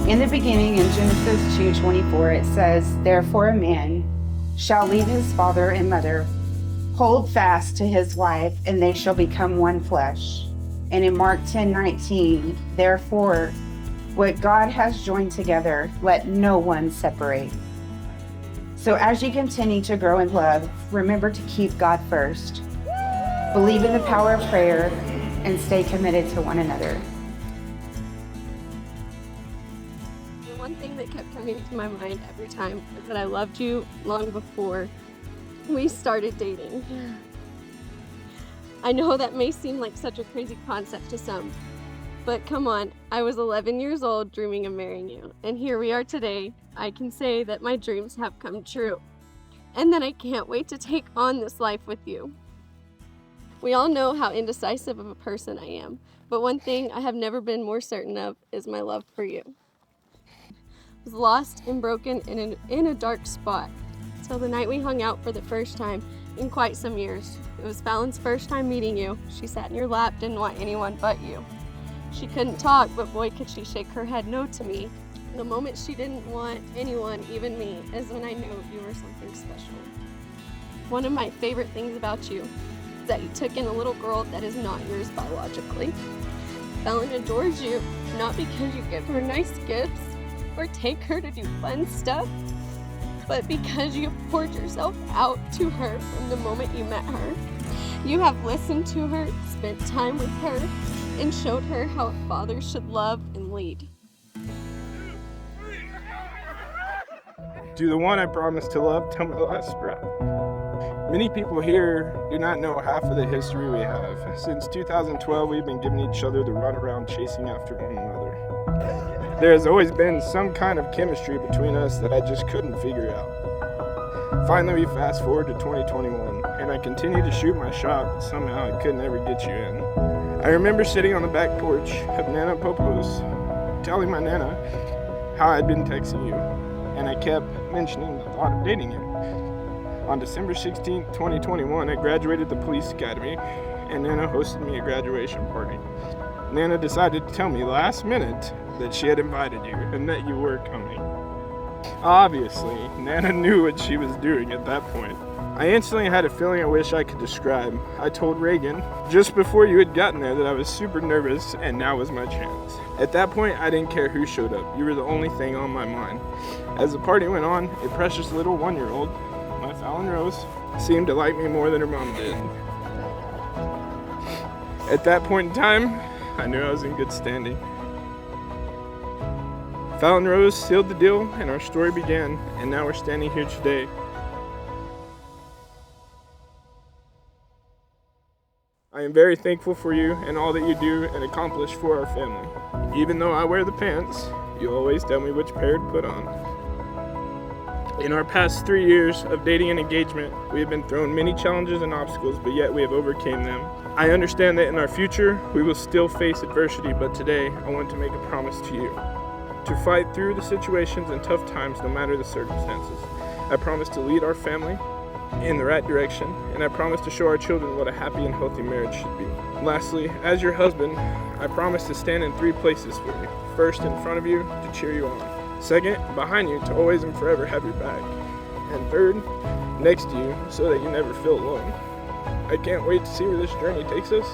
In the beginning, in Genesis 2:24, it says, "Therefore a man shall leave his father and mother, hold fast to his wife, and they shall become one flesh." And in Mark 10:19, "Therefore, what God has joined together, let no one separate." So as you continue to grow in love, remember to keep God first. Believe in the power of prayer and stay committed to one another. The one thing that kept coming to my mind every time is that I loved you long before we started dating. I know that may seem like such a crazy concept to some, but come on, I was 11 years old dreaming of marrying you, and here we are today. I can say that my dreams have come true, and that I can't wait to take on this life with you. We all know how indecisive of a person I am, but one thing I have never been more certain of is my love for you. I was lost and broken in a dark spot till the night we hung out for the first time in quite some years. It was Fallon's first time meeting you. She sat in your lap, didn't want anyone but you. She couldn't talk, but boy could she shake her head no to me. The moment she didn't want anyone, even me, is when I knew you were something special. One of my favorite things about you is that you took in a little girl that is not yours biologically. Fallon adores you, not because you give her nice gifts or take her to do fun stuff, but because you have poured yourself out to her from the moment you met her. You have listened to her, spent time with her, and showed her how a father should love and lead. To the one I promised to love till my last breath. Many people here do not know half of the history we have. Since 2012, we've been giving each other the runaround, chasing after one another. There has always been some kind of chemistry between us that I just couldn't figure out. Finally, we fast forward to 2021, and I continue to shoot my shot, but somehow I couldn't ever get you in. I remember sitting on the back porch of Nana Popo's, telling my Nana how I'd been texting you, and I kept mentioning the thought of dating you. On December 16, 2021, I graduated the police academy, and Nana hosted me a graduation party. Nana decided to tell me last minute that she had invited you and that you were coming. Obviously, Nana knew what she was doing at that point. I instantly had a feeling I wish I could describe. I told Reagan just before you had gotten there that I was super nervous and now was my chance. At that point, I didn't care who showed up. You were the only thing on my mind. As the party went on, a precious little 1-year-old, my Fallon Rose, seemed to like me more than her mom did. At that point in time, I knew I was in good standing. Fallon Rose sealed the deal and our story began, and now we're standing here today. I am very thankful for you and all that you do and accomplish for our family. Even though I wear the pants, you always tell me which pair to put on. In our past 3 years of dating and engagement, we have been thrown many challenges and obstacles, but yet we have overcame them. I understand that in our future, we will still face adversity, but today I want to make a promise to you. To fight through the situations and tough times no matter the circumstances. I promise to lead our family in the right direction, and I promise to show our children what a happy and healthy marriage should be. Lastly, as your husband, I promise to stand in 3 places for you. First, in front of you to cheer you on. Second, behind you to always and forever have your back. And third, next to you so that you never feel alone. I can't wait to see where this journey takes us,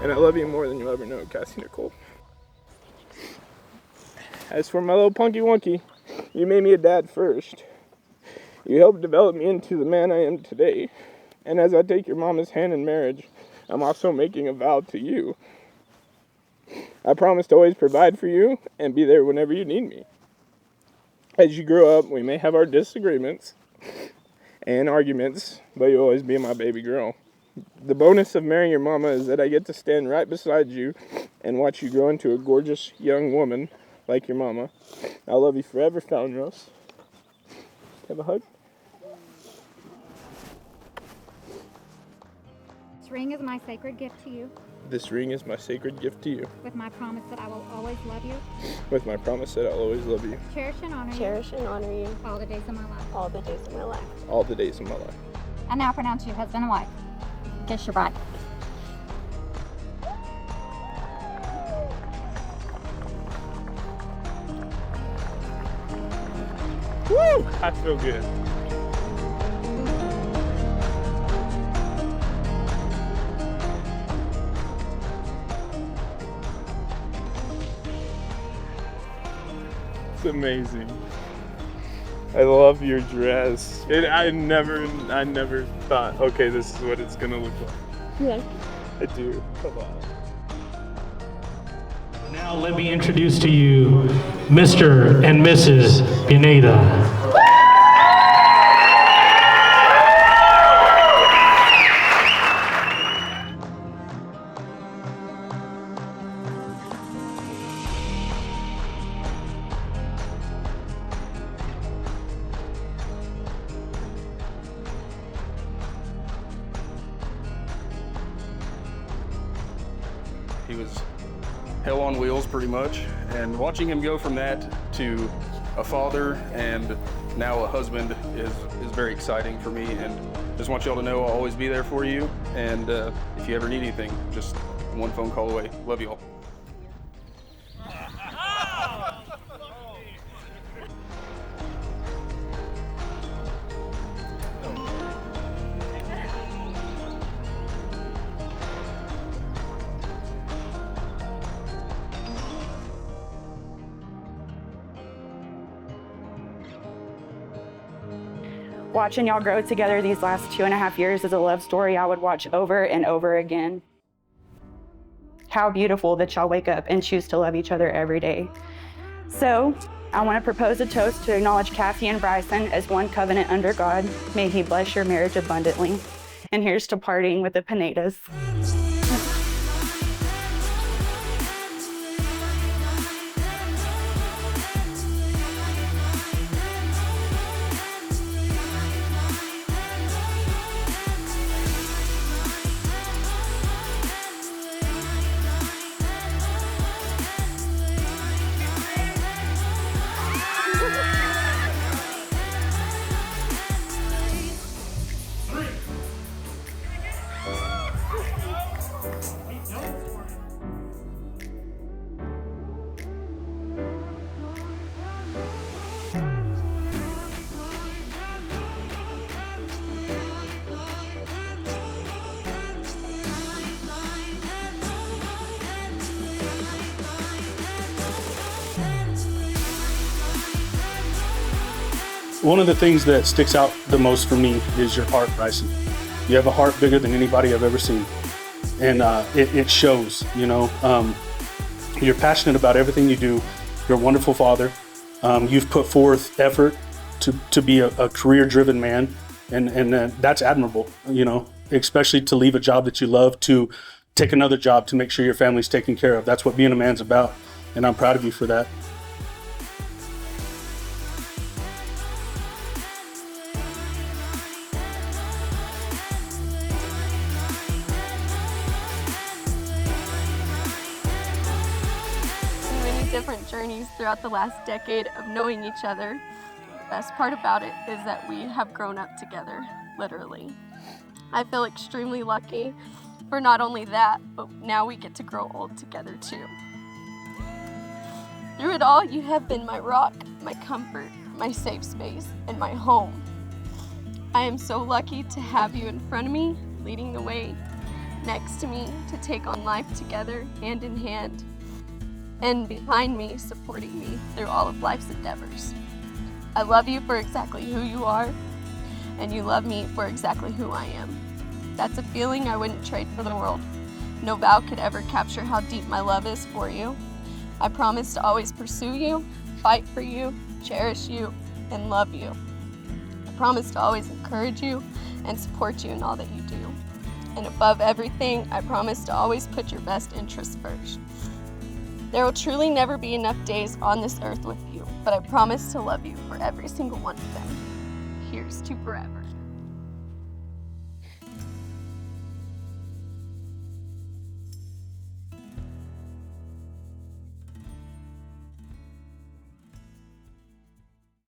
and I love you more than you'll ever know, Cassie Nicole. As for my little punky wonky, you made me a dad first. You helped develop me into the man I am today. And as I take your mama's hand in marriage, I'm also making a vow to you. I promise to always provide for you and be there whenever you need me. As you grow up, we may have our disagreements and arguments, but you'll always be my baby girl. The bonus of marrying your mama is that I get to stand right beside you and watch you grow into a gorgeous young woman like your mama. I love you forever, Fallon Rose. Have a hug? This ring is my sacred gift to you, This ring is my sacred gift to you, with my promise that I will always love you, with my promise that I'll always love you, cherish and honor Cherish and honor you you all the days of my life. all the days of my life. all the days of my life. I now pronounce you husband and wife. Kiss your bride. Woo! I feel good. It's amazing. I love your dress. I never thought, okay, this is what it's gonna look like. Yeah. I do. Come on. Now let me introduce to you Mr. and Mrs. Pineda. He was hell on wheels pretty much, and watching him go from that to a father and now a husband is very exciting for me, and just want y'all to know I'll always be there for you, and if you ever need anything, just one phone call away. Love y'all. Watching y'all grow together these last 2.5 years is a love story I would watch over and over again. How beautiful that y'all wake up and choose to love each other every day. So, I want to propose a toast to acknowledge Cassie and Bryson as one covenant under God. May He bless your marriage abundantly. And here's to partying with the Pinedas. One of the things that sticks out the most for me is your heart, Bryson. You have a heart bigger than anybody I've ever seen. And it shows, you know. You're passionate about everything you do. You're a wonderful father. You've put forth effort to be a career-driven man. And that's admirable, you know, especially to leave a job that you love to take another job to make sure your family's taken care of. That's what being a man's about. And I'm proud of you for that. Different journeys throughout the last decade of knowing each other. The best part about it is that we have grown up together, literally. I feel extremely lucky for not only that, but now we get to grow old together too. Through it all, you have been my rock, my comfort, my safe space, and my home. I am so lucky to have you in front of me, leading the way, next to me, to take on life together, hand in hand, and behind me, supporting me through all of life's endeavors. I love you for exactly who you are, and you love me for exactly who I am. That's a feeling I wouldn't trade for the world. No vow could ever capture how deep my love is for you. I promise to always pursue you, fight for you, cherish you, and love you. I promise to always encourage you and support you in all that you do. And above everything, I promise to always put your best interests first. There will truly never be enough days on this earth with you, but I promise to love you for every single one of them. Here's to forever.